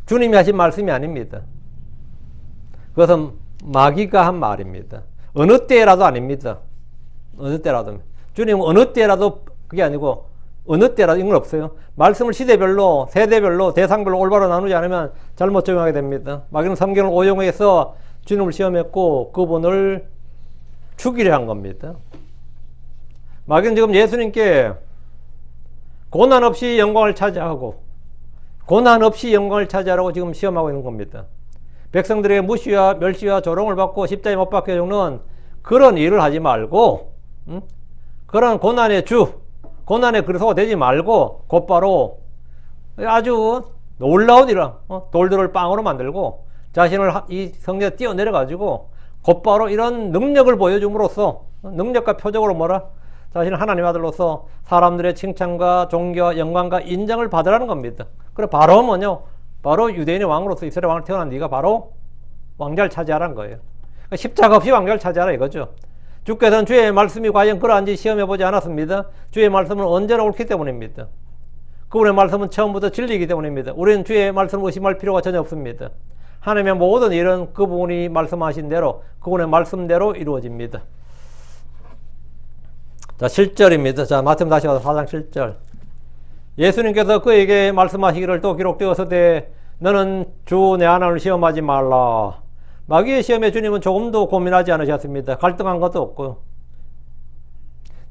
주님이 하신 말씀이 아닙니다. 그것은 마귀가 한 말입니다. 어느 때라도 아닙니다. 어느 때라도. 주님은 어느 때라도 그게 아니고 어느 때라도 이건 없어요. 말씀을 시대별로, 세대별로, 대상별로 올바로 나누지 않으면 잘못 적용하게 됩니다. 마귀는 성경을 오용해서 주님을 시험했고 그분을 죽이려 한 겁니다. 마귀는 지금 예수님께 고난 없이 영광을 차지하고 고난 없이 영광을 차지하라고 지금 시험하고 있는 겁니다. 백성들에게 무시와 멸시와 조롱을 받고 십자가에 못 박혀 죽는 그런 일을 하지 말고 그런 고난의 고난의 그리스도가 되지 말고 곧바로 아주 놀라운 일을 돌들을 빵으로 만들고 자신을 이 성전에 뛰어내려 가지고 곧바로 이런 능력을 보여줌으로써 능력과 표적으로 자신을 하나님 아들로서 사람들의 칭찬과 존경과 영광과 인정을 받으라는 겁니다. 그래 바로 바로 유대인의 왕으로서 이스라엘 왕을 태어난 네가 바로 왕좌를 차지하라는 거예요. 그러니까 십자가 없이 왕좌를 차지하라 이거죠. 주께서는 주의 말씀이 과연 그러한지 시험해보지 않았습니다. 주의 말씀은 언제나 옳기 때문입니다. 그분의 말씀은 처음부터 진리이기 때문입니다. 우리는 주의 말씀을 의심할 필요가 전혀 없습니다. 하나님의 모든 일은 그분이 말씀하신 대로 그분의 말씀대로 이루어집니다. 자 7절입니다. 자 마태복음 다시 가서 4장 7절 예수님께서 그에게 말씀하시기를 또 기록되었으되 너는 주 내 하나님을 시험하지 말라. 마귀의 시험에 주님은 조금도 고민하지 않으셨습니다. 갈등한 것도 없고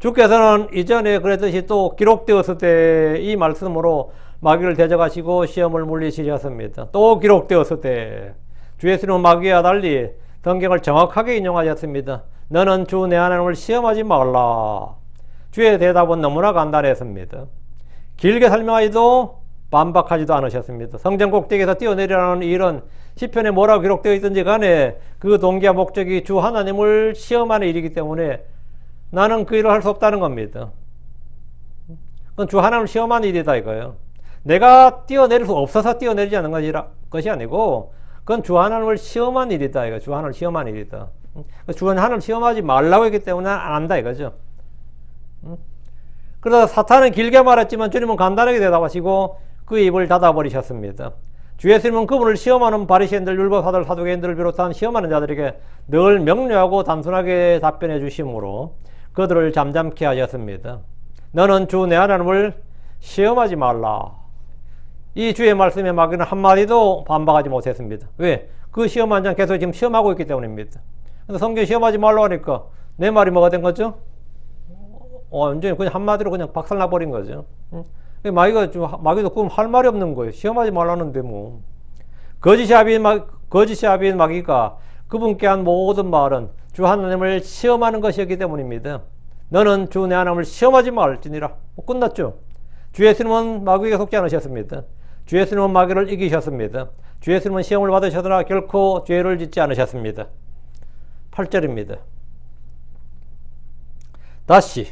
주께서는 이전에 그랬듯이 또 기록되었을 때 이 말씀으로 마귀를 대적하시고 시험을 물리치셨습니다. 또 기록되었을 때 주 예수님은 마귀와 달리 성경을 정확하게 인용하셨습니다. 너는 주 내 하나님을 시험하지 말라. 주의 대답은 너무나 간단했습니다. 길게 설명하지도 반박하지도 않으셨습니다. 성전 꼭대기에서 뛰어내리라는 일은 시편에 뭐라고 기록되어 있든지 간에 그 동기와 목적이 주 하나님을 시험하는 일이기 때문에 나는 그 일을 할 수 없다는 겁니다. 그건 주 하나님을 시험하는 일이다 이거예요. 내가 뛰어내릴 수 없어서 뛰어내리지 않는 것이 아니고 그건 주 하나님을 시험한 일이다 이거. 주 하나님을 시험한 일이다. 주 하나님을 시험하지 말라고 했기 때문에 안 한다 이거죠. 그래서 사탄은 길게 말했지만 주님은 간단하게 대답하시고 그 입을 닫아버리셨습니다. 주 예수님은 그분을 시험하는 바리새인들, 율법사들, 사두개인들을 비롯한 시험하는 자들에게 늘 명료하고 단순하게 답변해 주심으로 그들을 잠잠케 하셨습니다. 너는 주 내 하나님을 시험하지 말라. 이 주의 말씀에 마귀는 한마디도 반박하지 못했습니다. 왜? 그 시험한 자 계속 지금 시험하고 있기 때문입니다. 근데 성경 시험하지 말라고 하니까 내 말이 뭐가 된 거죠? 완전히 그냥 한마디로 그냥 박살나버린 거죠. 마귀도 그럼 할 말이 없는 거예요. 시험하지 말라는데 뭐. 거짓이 아비인 마귀가 그분께 한 모든 말은 주 하나님을 시험하는 것이었기 때문입니다. 너는 주 내 하나님을 시험하지 말지니라. 끝났죠. 주 예수님은 마귀에게 속지 않으셨습니다. 주 예수님은 마귀를 이기셨습니다. 주 예수님은 시험을 받으셨으나 결코 죄를 짓지 않으셨습니다. 8절입니다. 다시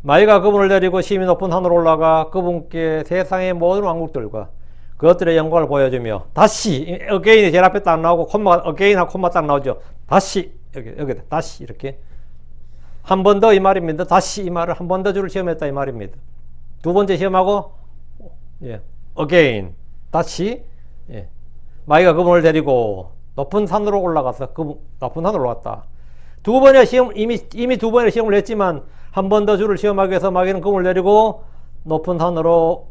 마귀가 그분을 데리고 심히 높은 산으로 올라가 그분께 세상의 모든 왕국들과 그것들의 영광을 보여주며 다시 again이 제일 앞에 딱 나오고 콤마가 again하고 콤마 딱 나오죠. 다시 여기 다시 이렇게 한 번 더 이 말입니다. 다시 이 말을 한 번 더 주를 시험했다 이 말입니다. 두 번째 시험하고 again 다시 마귀가 그분을 데리고 높은 산으로 올라가서 높은 산으로 올라갔다. 두 번의 시험 이미 두 번의 시험을 했지만 한 번 더 주를 시험하기 위해서 마귀는 그분을 데리고 높은 산으로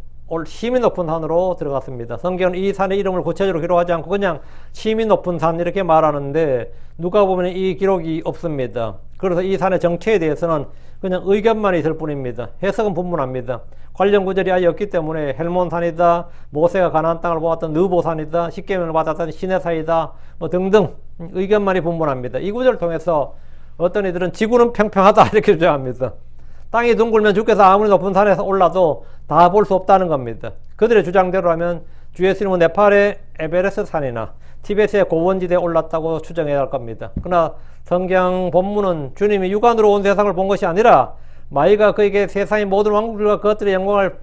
힘이 높은 산으로 들어갔습니다. 성경은 이 산의 이름을 구체적으로 기록하지 않고 그냥 힘이 높은 산 이렇게 말하는데 누가 보면 이 기록이 없습니다. 그래서 이 산의 정체에 대해서는 그냥 의견만 있을 뿐입니다. 해석은 분분합니다. 관련 구절이 아예 없기 때문에 헬몬산이다, 모세가 가나안 땅을 보았던 느보산이다, 십계명을 받았던 시내산이다 뭐 등등 의견만이 분분합니다. 이 구절을 통해서 어떤 이들은 지구는 평평하다 이렇게 주장합니다. 땅이 둥글면 주께서 아무리 높은 산에서 올라도 다 볼 수 없다는 겁니다. 그들의 주장대로라면 주 예수님은 네팔의 에베레스트 산이나 티베트의 고원지대에 올랐다고 추정해야 할 겁니다. 그러나 성경 본문은 주님이 육안으로 온 세상을 본 것이 아니라 마귀가 그에게 세상의 모든 왕국들과 그것들의 영광을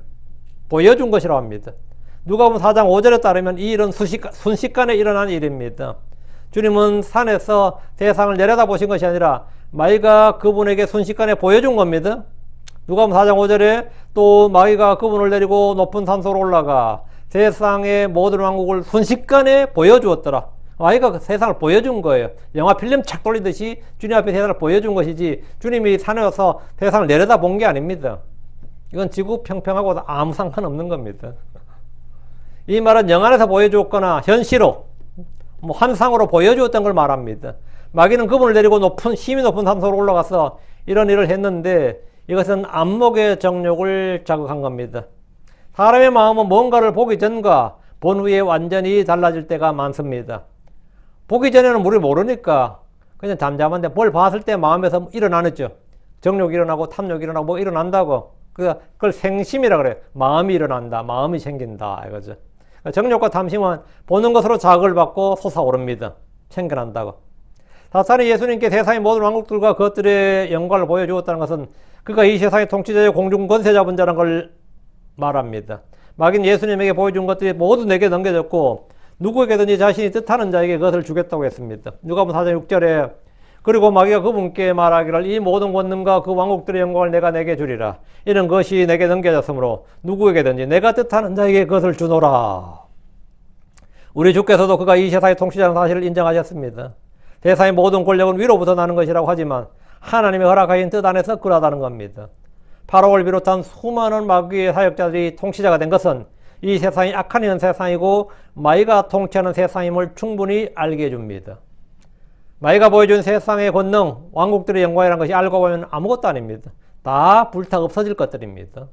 보여준 것이라고 합니다. 누가복음 4장 5절에 따르면 이 일은 순식간에 일어난 일입니다. 주님은 산에서 세상을 내려다보신 것이 아니라 마귀가 그분에게 순식간에 보여준 겁니다. 누가복음 4장 5절에 또 마귀가 그분을 데리고 높은 산소로 올라가 세상의 모든 왕국을 순식간에 보여주었더라. 마귀가 그 세상을 보여준 거예요. 영화 필름 착 돌리듯이 주님 앞에 세상을 보여준 것이지 주님이 산에 와서 세상을 내려다본 게 아닙니다. 이건 지구 평평하고 아무 상관없는 겁니다. 이 말은 영안에서 보여주었거나 현시로 환상으로 보여주었던 걸 말합니다. 마귀는 그분을 데리고 힘이 높은 산소로 올라가서 이런 일을 했는데 이것은 안목의 정욕을 자극한 겁니다. 사람의 마음은 뭔가를 보기 전과 본 후에 완전히 달라질 때가 많습니다. 보기 전에는 우리 모르니까 그냥 잠잠한데 뭘 봤을 때 마음에서 일어나죠. 정욕이 일어나고 탐욕이 일어나고 뭐 일어난다고. 그걸 생심이라 그래요. 마음이 일어난다. 마음이 생긴다. 이거죠. 정욕과 탐심은 보는 것으로 자극을 받고 솟아오릅니다. 생겨난다고. 사탄이 예수님께 세상의 모든 왕국들과 그것들의 영광을 보여주었다는 것은 그가 이 세상의 통치자의 공중 권세 잡은 자라는 걸 말합니다. 마귀는 예수님에게 보여준 것들이 모두 내게 넘겨졌고 누구에게든지 자신이 뜻하는 자에게 그것을 주겠다고 했습니다. 누가복음 4장 6절에 그리고 마귀가 그분께 말하기를 이 모든 권능과 그 왕국들의 영광을 내가 내게 주리라. 이는 것이 내게 넘겨졌으므로 누구에게든지 내가 뜻하는 자에게 그것을 주노라. 우리 주께서도 그가 이 세상의 통치자라는 사실을 인정하셨습니다. 세상의 모든 권력은 위로부터 나는 것이라고 하지만 하나님의 허락하신 뜻 안에서 그러하다는 겁니다. 바로를 비롯한 수많은 마귀의 사역자들이 통치자가 된 것은 이 세상이 악한 현 세상이고 마귀가 통치하는 세상임을 충분히 알게 해줍니다. 마귀가 보여준 세상의 권능, 왕국들의 영광이라는 것이 알고 보면 아무것도 아닙니다. 다 불타 없어질 것들입니다.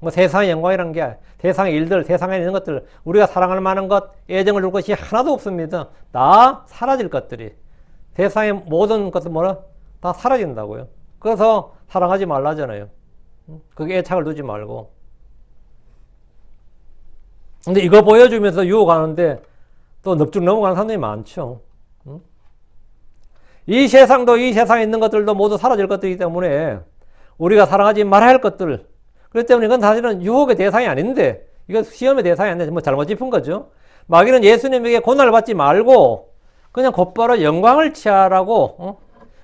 뭐 세상의 영광이라는 게 세상의 일들, 세상에 있는 것들, 우리가 사랑할 만한 것, 애정을 줄 것이 하나도 없습니다. 다 사라질 것들이. 세상의 모든 것들 다 사라진다고요. 그래서 사랑하지 말라잖아요. 그게 애착을 두지 말고. 근데 이거 보여주면서 유혹하는데 또 넙죽 넘어가는 사람들이 많죠. 이 세상도 이 세상에 있는 것들도 모두 사라질 것들이기 때문에 우리가 사랑하지 말아야 할 것들. 그렇기 때문에 이건 사실은 유혹의 대상이 아닌데 이건 시험의 대상이 아닌데 뭐 잘못 짚은 거죠. 마귀는 예수님에게 고난을 받지 말고 그냥 곧바로 영광을 취하라고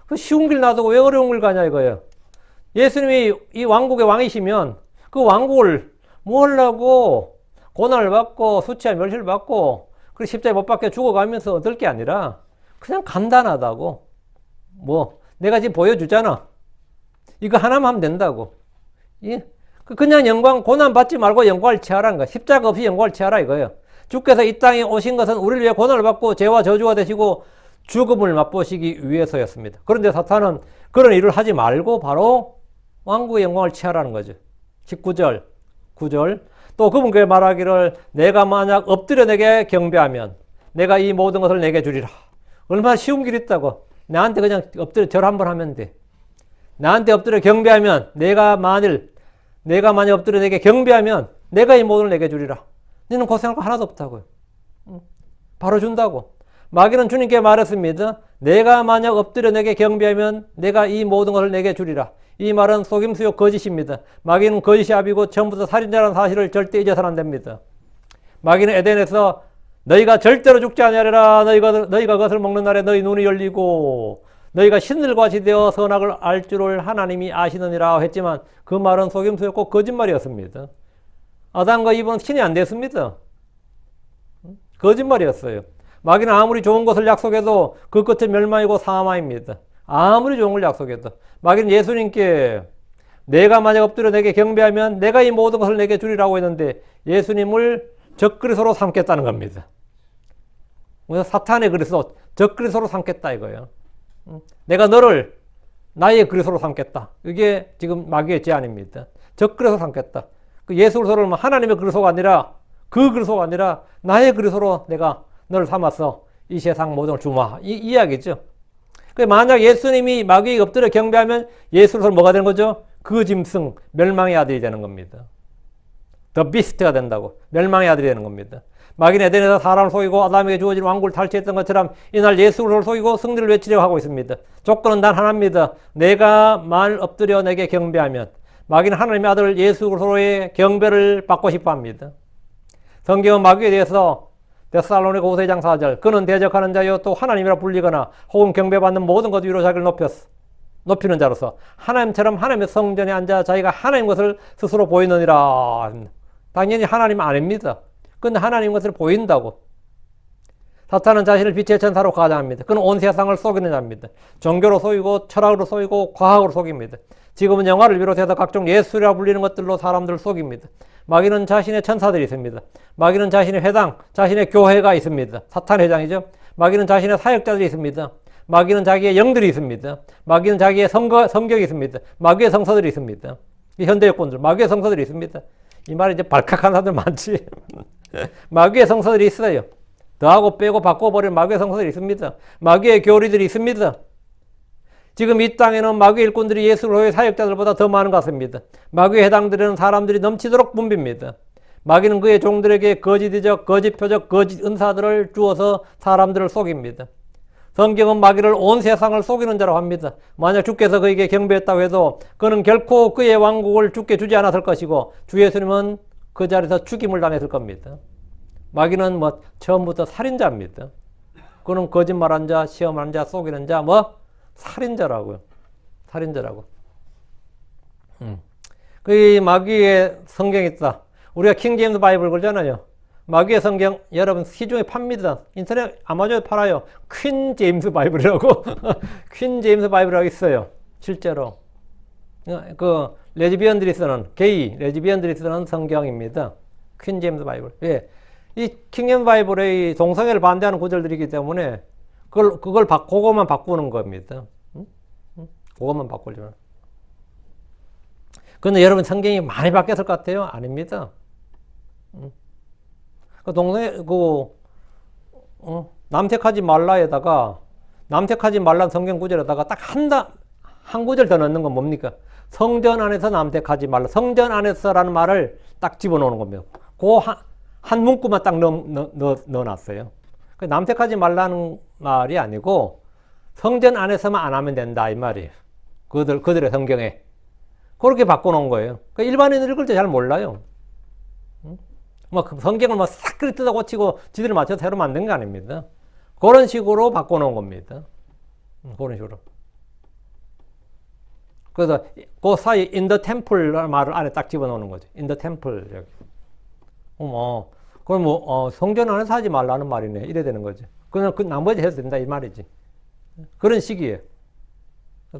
그 쉬운 길 놔두고 왜 어려운 길 가냐 이거예요. 예수님이 이 왕국의 왕이시면 그 왕국을 뭐 하려고 고난을 받고 수치와 멸시를 받고 그리고 십자가에 못 박혀 죽어가면서 얻을 게 아니라 그냥 간단하다고. 뭐 내가 지금 보여주잖아. 이거 하나만 하면 된다고. 예? 그냥 영광 고난 받지 말고 영광을 취하라는 거야. 십자가 없이 영광을 취하라 이거예요. 주께서 이 땅에 오신 것은 우리를 위해 고난을 받고 죄와 저주가 되시고 죽음을 맛보시기 위해서였습니다. 그런데 사탄은 그런 일을 하지 말고 바로 왕국의 영광을 취하라는 거죠. 19절, 9절 또 그분께 말하기를 내가 만약 엎드려 내게 경배하면 내가 이 모든 것을 내게 주리라. 얼마나 쉬운 길이 있다고. 나한테 그냥 엎드려 절 한번 하면 돼. 나한테 엎드려 경배하면 내가 만약 엎드려 내게 경배하면 내가 이 모든 걸 내게 주리라. 너는 고생할 거 하나도 없다고요. 바로 준다고. 마귀는 주님께 말했습니다. 내가 만약 엎드려 내게 경배하면 내가 이 모든 것을 내게 주리라. 이 말은 속임수요 거짓입니다. 마귀는 거짓이 압이고 처음부터 살인자라는 사실을 절대 잊어서는 안 됩니다. 마귀는 에덴에서 너희가 절대로 죽지 아니하리라. 너희가 그것을 먹는 날에 너희 눈이 열리고 너희가 신들과 같이 되어 선악을 알 줄을 하나님이 아시느니라 했지만 그 말은 속임수였고 거짓말이었습니다. 아담과 이브는 신이 안 됐습니다. 거짓말이었어요. 마귀는 아무리 좋은 것을 약속해도 그 끝은 멸망이고 사망입니다. 아무리 좋은 걸 약속해도. 마귀는 예수님께 내가 만약 엎드려 내게 경배하면 내가 이 모든 것을 내게 주리라고 했는데 예수님을 적그리스도로 삼겠다는 겁니다. 사탄의 그리스도, 적그리스도로 삼겠다 이거예요. 내가 너를 나의 그리스도로 삼겠다. 이게 지금 마귀의 제안입니다. 적그리스도로 삼겠다. 그 예수 그리스도를 하나님의 그리스도가 아니라 그 그리스도가 아니라 나의 그리스도로 내가 너를 삼아서 이 세상 모든 걸 주마. 이 이야기죠. 만약 예수님이 마귀에 엎드려 경배하면 예수 그리스도는 뭐가 되는 거죠? 그 짐승, 멸망의 아들이 되는 겁니다. 더 비스트가 된다고. 멸망의 아들이 되는 겁니다. 마귀는 에덴에서 사람을 속이고 아담에게 주어진 왕국을 탈취했던 것처럼 이날 예수 그리스도를 속이고 승리를 외치려고 하고 있습니다. 조건은 단 하나입니다. 내가 만 엎드려 내게 경배하면. 마귀는 하나님의 아들 예수 그리스도의 경배를 받고 싶어 합니다. 성경은 마귀에 대해서 데살로니가 5서 2장 4절 그는 대적하는 자요 또 하나님이라 불리거나 혹은 경배받는 모든 것 위로 자기를 높이는 자로서 하나님처럼 하나님의 성전에 앉아 자기가 하나님 것을 스스로 보이느니라. 당연히 하나님 아닙니다. 근데 하나님 것을 보인다고. 사탄은 자신을 빛의 천사로 가장합니다. 그는 온 세상을 속이는 자입니다. 종교로 속이고 철학으로 속이고 과학으로 속입니다. 지금은 영화를 비롯해서 각종 예술이라 불리는 것들로 사람들을 속입니다. 마귀는 자신의 천사들이 있습니다. 마귀는 자신의 회당, 자신의 교회가 있습니다. 사탄 회장이죠. 마귀는 자신의 사역자들이 있습니다. 마귀는 자기의 영들이 있습니다. 마귀는 자기의 성격이 있습니다. 마귀의 성서들이 있습니다. 이 현대여권들 마귀의 성서들이 있습니다. 이 말이 이제 발칵한 사람들 많지. 마귀의 성서들이 있어요. 더하고 빼고 바꿔버린 마귀의 성서들이 있습니다. 마귀의 교리들이 있습니다. 지금 이 땅에는 마귀의 일꾼들이 예수 그리스도의 사역자들보다 더 많은 것 같습니다. 마귀의 해당되는 사람들이 넘치도록 붐빕니다. 마귀는 그의 종들에게 거짓 이적, 거짓 표적, 거짓 은사들을 주어서 사람들을 속입니다. 성경은 마귀를 온 세상을 속이는 자라고 합니다. 만약 주께서 그에게 경배했다고 해도 그는 결코 그의 왕국을 주께 주지 않았을 것이고 주 예수님은 그 자리에서 죽임을 당했을 겁니다. 마귀는 처음부터 살인자입니다. 그는 거짓말한 자, 시험하는 자, 속이는 자, 살인자라고요. 살인자라고. 그 마귀의 성경이 있다. 우리가 킹 제임스 바이블 걸잖아요. 마귀의 성경 여러분 시중에 팝니다. 인터넷 아마존에 팔아요. 퀸 제임스 바이블이라고. 퀸 제임스 바이블이라고 있어요. 실제로. 그 레즈비언들이 쓰는 레즈비언들이 쓰는 성경입니다. 퀸 제임스 바이블. 예. 이 킹 제임스 바이블의 동성애를 반대하는 구절들이기 때문에 그거만 바꾸는 겁니다. 그것만 바꾸려면. 근데 여러분 성경이 많이 바뀌었을 것 같아요? 아닙니다. 남색하지 말라에다가, 남색하지 말란 성경 구절에다가 딱 한 구절 더 넣는 건 뭡니까? 성전 안에서 남색하지 말라. 성전 안에서라는 말을 딱 집어넣는 겁니다. 한 문구만 딱 넣어놨어요. 남색하지 말라는 말이 아니고 성전 안에서만 안 하면 된다 이 말이에요. 그들의 성경에 그렇게 바꿔놓은 거예요. 그러니까 일반인들 읽을 때 잘 몰라요. 성경을 싹 그리 뜯어 고치고 지들을 맞춰서 새로 만든 거 아닙니다. 그런 식으로 바꿔놓은 겁니다. 그런 식으로. 그래서 그 사이 in the temple 말을 안에 딱 집어넣는 거죠. in the temple 여기. 그럼 성전 안에서 하지 말라는 말이네. 이래 되는 거죠. 그냥 나머지 해도 된다 이 말이지. 그런 식이에요.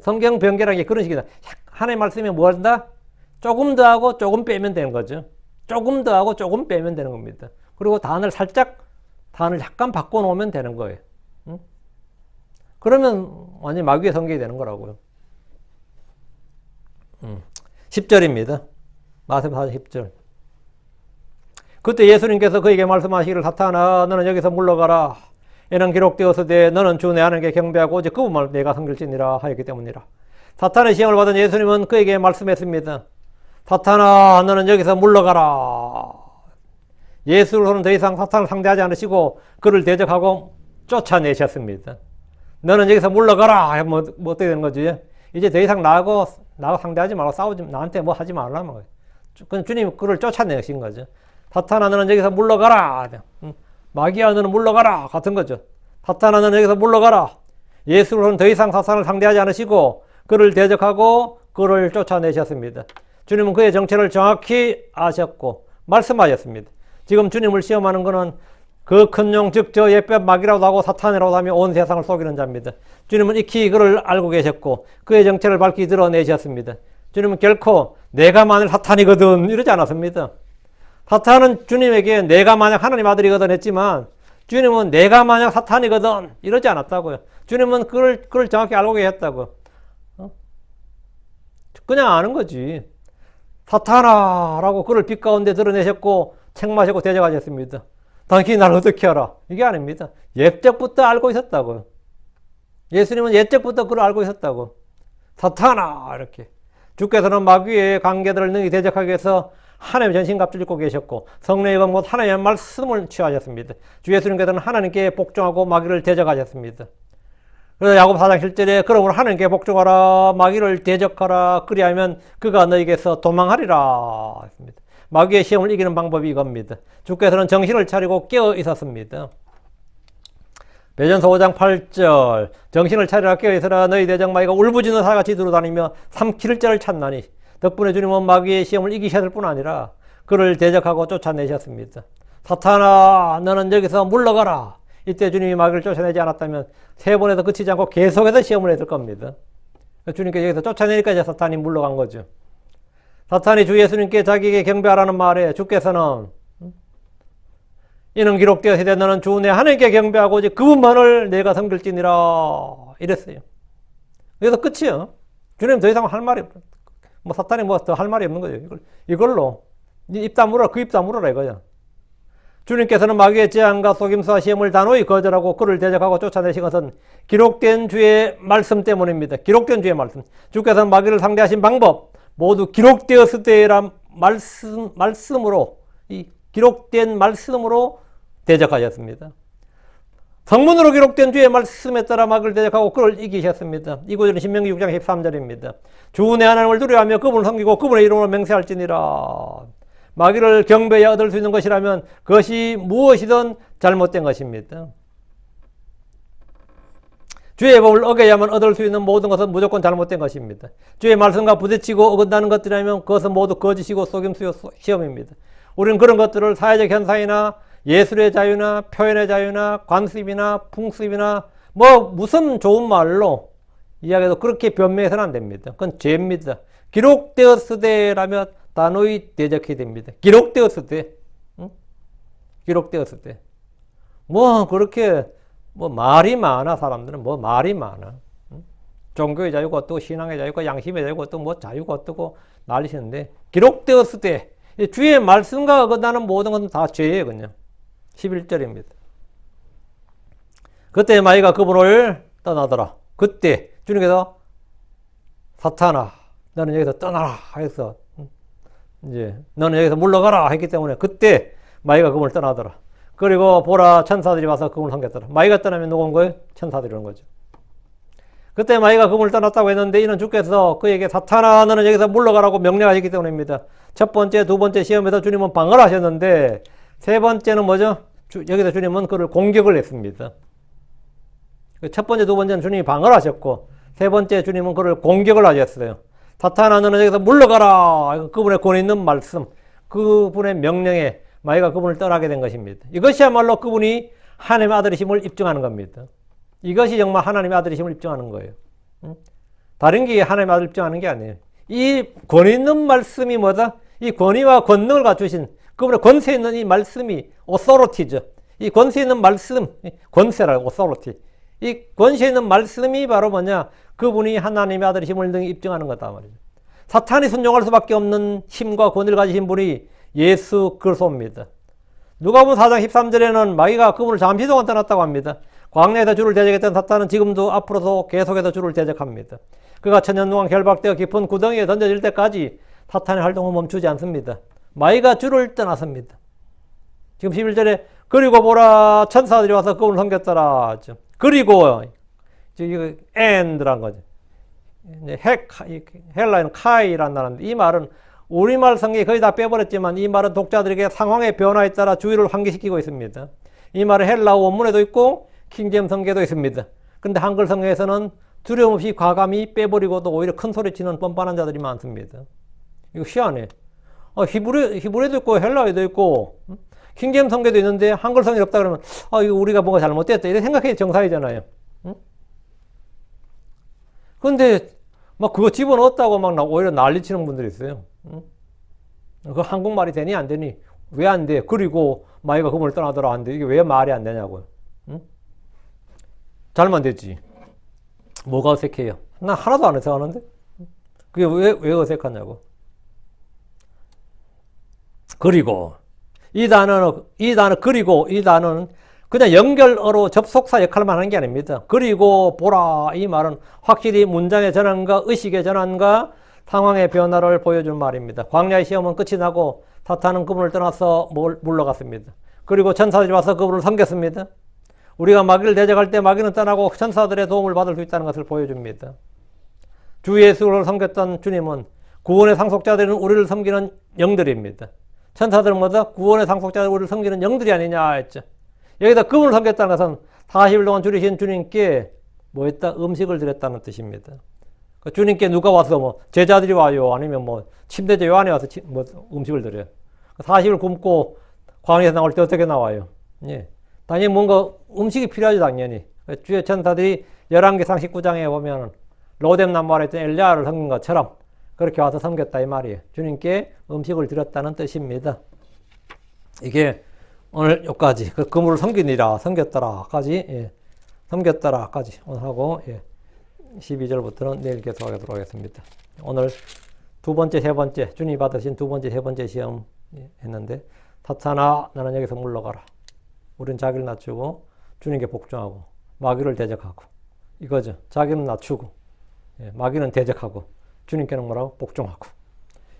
성경 변개라는 게 그런 식이다. 하나님 말씀에 뭐 한다? 조금 더 하고 조금 빼면 되는 거죠. 조금 더 하고 조금 빼면 되는 겁니다. 그리고 단어를 약간 바꿔놓으면 되는 거예요. 그러면 완전히 마귀의 성경이 되는 거라고요. 10절입니다. 마태복음 10절. 그때 예수님께서 그에게 말씀하시기를 사탄아 너는 여기서 물러가라. 이는 기록되었으되 너는 주 내 하나님께 경배하고 오직 그분만 내가 섬길지니라 하였기 때문이라. 사탄의 시험을 받은 예수님은 그에게 말씀했습니다. 사탄아, 너는 여기서 물러가라. 예수로서는 더 이상 사탄을 상대하지 않으시고 그를 대적하고 쫓아내셨습니다. 너는 여기서 물러가라. 뭐 어떻게 되는 거지? 이제 더 이상 나하고 상대하지 말고 싸우지, 나한테 뭐 하지 말라는 거예요. 그건 주님이 그를 쫓아내신 거죠. 사탄아, 너는 여기서 물러가라. 마귀야, 너는 물러가라. 같은 거죠. 사탄아, 너는 여기서 물러가라. 예수로는 더 이상 사탄을 상대하지 않으시고 그를 대적하고 그를 쫓아내셨습니다. 주님은 그의 정체를 정확히 아셨고 말씀하셨습니다. 지금 주님을 시험하는 것은 그 큰 용, 즉 저 옛뱀 마귀라고 하고 사탄이라고 하며 온 세상을 속이는 자입니다. 주님은 익히 그를 알고 계셨고 그의 정체를 밝히 드러내셨습니다. 주님은 결코 내가 만일 사탄이거든 이러지 않았습니다. 사탄은 주님에게 내가 만약 하나님 아들이거든 했지만 주님은 내가 만약 사탄이거든 이러지 않았다고요. 주님은 그를 정확히 알고 계셨다고요. 그냥 아는 거지. 사탄아 라고 그를 빛 가운데 드러내셨고 책망하시고 대적하셨습니다. 당신이 나를 어떻게 알아? 이게 아닙니다. 옛적부터 알고 있었다고요. 예수님은 옛적부터 그를 알고 있었다고. 사탄아 이렇게. 주께서는 마귀의 관계들을 능히 대적하기 위해서 하나님의 전신갑주를 입고 계셨고 성령의 검곧 하나님의 말씀을 취하셨습니다. 주 예수님께서는 하나님께 복종하고 마귀를 대적하셨습니다. 그래서 야고보 4장 7절에 그러므로 하나님께 복종하라 마귀를 대적하라 그리하면 그가 너에게서 도망하리라 했습니다. 마귀의 시험을 이기는 방법이 이겁니다. 주께서는 정신을 차리고 깨어 있었습니다. 베전서 5장 8절 정신을 차리라 깨어 있으라 너희 대적 마귀가 울부짖는 사같이 두루다니며 삼킬 자를 찾나니 덕분에 주님은 마귀의 시험을 이기셨을 뿐 아니라 그를 대적하고 쫓아내셨습니다. 사탄아 너는 여기서 물러가라. 이때 주님이 마귀를 쫓아내지 않았다면 세 번에서 그치지 않고 계속해서 시험을 했을 겁니다. 주님께 여기서 쫓아내니까 이제 사탄이 물러간 거죠. 사탄이 주 예수님께 자기에게 경배하라는 말에 주께서는 이는 기록되었으되 너는 주 내 하나님께 경배하고 오직 그분만을 내가 섬길지니라 이랬어요. 그래서 끝이요. 주님 더 이상 할 말이 없어요. 뭐 사탄이 뭐 더 할 말이 없는 거죠. 이걸로 입 다물어라 그 입 다물어라 이거야. 주님께서는 마귀의 제안과 속임수와 시험을 단호히 거절하고 그를 대적하고 쫓아내신 것은 기록된 주의 말씀 때문입니다. 기록된 주의 말씀. 주께서는 마귀를 상대하신 방법 모두 기록되었을 때란 말씀으로 이 기록된 말씀으로 대적하셨습니다. 성문으로 기록된 주의 말씀에 따라 마귀를 대적하고 그를 이기셨습니다. 이 구절은 신명기 6장 13절입니다. 주 내 하나님을 두려워하며 그분을 섬기고 그분의 이름으로 맹세할지니라. 마귀를 경배해 얻을 수 있는 것이라면 그것이 무엇이든 잘못된 것입니다. 주의 법을 어겨야만 얻을 수 있는 모든 것은 무조건 잘못된 것입니다. 주의 말씀과 부딪히고 어긋나는 것들이라면 그것은 모두 거짓이고 속임수요 시험입니다. 우리는 그런 것들을 사회적 현상이나 예술의 자유나 표현의 자유나 관습이나 풍습이나 뭐 무슨 좋은 말로 이야기해도 그렇게 변명해서는 안 됩니다. 그건 죄입니다. 기록되었을 때라면 단호히 대적해야 됩니다. 기록되었을 때. 응? 기록되었을 때. 뭐 그렇게 뭐 말이 많아 사람들은 뭐 말이 많아. 응? 종교의 자유가 어떻고 신앙의 자유가 양심의 자유가 어떻고 뭐 자유가 어떻고 난리시는데 기록되었을 때 주의 말씀과 어긋나는 모든 것은 다 죄예요. 그냥 11절입니다. 그때 마귀가 그분을 떠나더라. 그때 주님께서 사탄아 너는 여기서 떠나라 해서 이제 너는 여기서 물러가라 했기 때문에 그때 마귀가 그분을 떠나더라. 그리고 보라 천사들이 와서 그분을 섬겼더라. 마귀가 떠나면 누구 온 거예요? 천사들이 온 거죠. 그때 마귀가 그분을 떠났다고 했는데 이는 주께서 그에게 사탄아 너는 여기서 물러가라고 명령하셨기 때문입니다. 첫 번째, 두 번째 시험에서 주님은 방어를 하셨는데 세 번째는 뭐죠? 여기서 주님은 그를 공격을 했습니다. 첫 번째, 두 번째는 주님이 방어를 하셨고 세 번째 주님은 그를 공격을 하셨어요. 사탄아 너는 여기서 물러가라. 그분의 권위 있는 말씀, 그분의 명령에 마귀가 그분을 떠나게 된 것입니다. 이것이야말로 그분이 하나님의 아들이심을 입증하는 겁니다. 이것이 정말 하나님의 아들이심을 입증하는 거예요. 다른 게 하나님의 아들 입증하는 게 아니에요. 이 권위 있는 말씀이 뭐다? 이 권위와 권능을 갖추신 그분의 권세 있는 이 말씀이 authority죠. 이 권세 있는 말씀, 권세라고 authority. 이 권세 있는 말씀이 바로 뭐냐? 그분이 하나님의 아들이심을 능히 입증하는 거다 말이죠. 사탄이 순종할 수밖에 없는 힘과 권위를 가지신 분이 예수 그리스도입니다. 누가복음 4장 13절에는 마귀가 그분을 잠시 동안 떠났다고 합니다. 광야에서 주를 대적했던 사탄은 지금도 앞으로도 계속해서 주를 대적합니다. 그가 천년 동안 결박되어 깊은 구덩이에 던져질 때까지 사탄의 활동은 멈추지 않습니다. 마귀가 주를 떠났습니다. 지금 11절에 그리고 보라 천사들이 와서 그분을 섬겼더라. 그리고 이거 and란 거죠. 헬라에는 카이라는 단어인데 이 말은 우리말 성경에 거의 다 빼버렸지만 이 말은 독자들에게 상황의 변화에 따라 주의를 환기시키고 있습니다. 이 말은 헬라어 원문에도 있고 킹제임 성경에도 있습니다. 근데 한글 성경에서는 두려움 없이 과감히 빼버리고도 오히려 큰 소리치는 뻔뻔한 자들이 많습니다. 이거 희한해. 히브리어도 있고 헬라어도 있고 킹제임 성경에도 있는데 한글 성경이 없다 그러면 이거 우리가 뭔가 잘못됐다 이렇게 생각해도 정상이잖아요. 근데 막 그거 집어넣었다고 막 오히려 난리치는 분들이 있어요. 그 한국말이 되니 안 되니 왜 안 돼? 그리고 마귀가 그분을 떠나더라 하는데 이게 왜 말이 안 되냐고요. 잘만 됐지. 뭐가 어색해요? 난 하나도 안 어색하는데? 그게 왜 어색하냐고. 그리고 이 단어는 그리고 이 단어는 그냥 연결어로 접속사 역할만 하는 게 아닙니다. 그리고 보라 이 말은 확실히 문장의 전환과 의식의 전환과 상황의 변화를 보여준 말입니다. 광야의 시험은 끝이 나고 사탄은 그분을 떠나서 물러갔습니다. 그리고 천사들이 와서 그분을 섬겼습니다. 우리가 마귀를 대적할 때 마귀는 떠나고 천사들의 도움을 받을 수 있다는 것을 보여줍니다. 주 예수를 섬겼던 주님은 구원의 상속자들은 우리를 섬기는 영들입니다. 천사들은 뭐다? 구원의 상속자들 우리를 섬기는 영들이 아니냐 했죠. 여기다 그분을 섬겼다는 것은 40일 동안 줄이신 주님께 뭐 했다? 음식을 드렸다는 뜻입니다. 주님께 누가 와서 뭐 제자들이 와요. 아니면 뭐 침대제 요한이 와서 뭐 음식을 드려요. 40일 굶고 광야에서 나올 때 어떻게 나와요? 예. 당연히 뭔가 음식이 필요하죠, 당연히. 주의 천사들이 11개상 19장에 보면 로뎀 나무아래 있던 엘리야를 섬긴 것처럼 그렇게 와서 섬겼다 이 말이에요. 주님께 음식을 드렸다는 뜻입니다. 이게 오늘 여기까지 그 그물을 섬기니라 섬겼더라까지 예. 섬겼더라까지 오늘 하고 예. 12절부터는 내일 계속하도록 하겠습니다. 오늘 두 번째, 세 번째 주님이 받으신 두 번째, 세 번째 시험 했는데 사탄아 나는 여기서 물러가라. 우리는 자기를 낮추고 주님께 복종하고 마귀를 대적하고 이거죠. 자기는 낮추고 예. 마귀는 대적하고 주님께는 뭐라고? 복종하고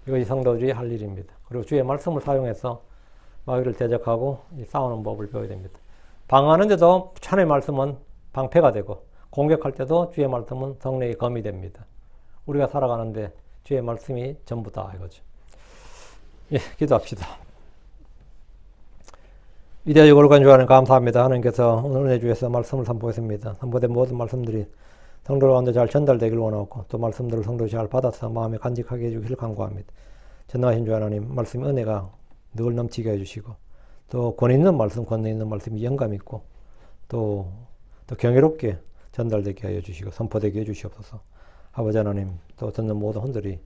이것이 성도들이 할 일입니다. 그리고 주의 말씀을 사용해서 마귀를 대적하고 싸우는 법을 배워야 됩니다. 방어하는데도 하나님의 말씀은 방패가 되고 공격할 때도 주의 말씀은 성령의 검이 됩니다. 우리가 살아가는데 주의 말씀이 전부다 이거죠. 예, 기도합시다. 위대하고 거룩한 주 하나님 감사합니다. 하나님께서 오늘 은혜 주에서 말씀을 선포했습니다. 선포된 모든 말씀들이 성도 가운데 잘 전달되길 원하고 또 말씀들을 성도들이 잘 받아서 마음에 간직하게 해주기를 간구합니다. 전능하신 주 하나님 말씀의 은혜가 늘 넘치게 해주시고 또 권위 있는 말씀, 권위 있는 말씀이 영감 있고 또 경이롭게 전달되게 하여 주시고 선포되게 해 주시옵소서. 아버지 하나님 또 듣는 모든 혼들이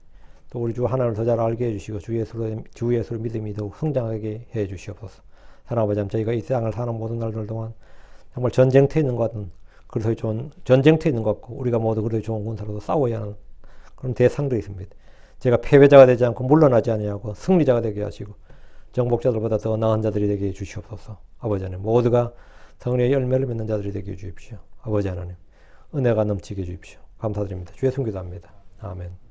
또 우리 주 하나님을 더 잘 알게 해주시고 주 예수를 믿음이 더욱 성장하게 해 주시옵소서. 하나님 아버지 하나님 저희가 이 세상을 사는 모든 날들 동안 정말 전쟁터에 있는 것 같은 그래서 좋은 전쟁터에 있는 것 같고 우리가 모두 그래도 좋은 군사로도 싸워야 하는 그런 대상들이 있습니다. 제가 패배자가 되지 않고 물러나지 아니하고 승리자가 되게 하시고 정복자들보다 더 나은 자들이 되게 해 주시옵소서. 아버지 하나님 모두가 성령의 열매를 맺는 자들이 되게 해 주십시오. 아버지 하나님 은혜가 넘치게 해 주십시오. 감사드립니다. 주의 손 기도합니다. 아멘.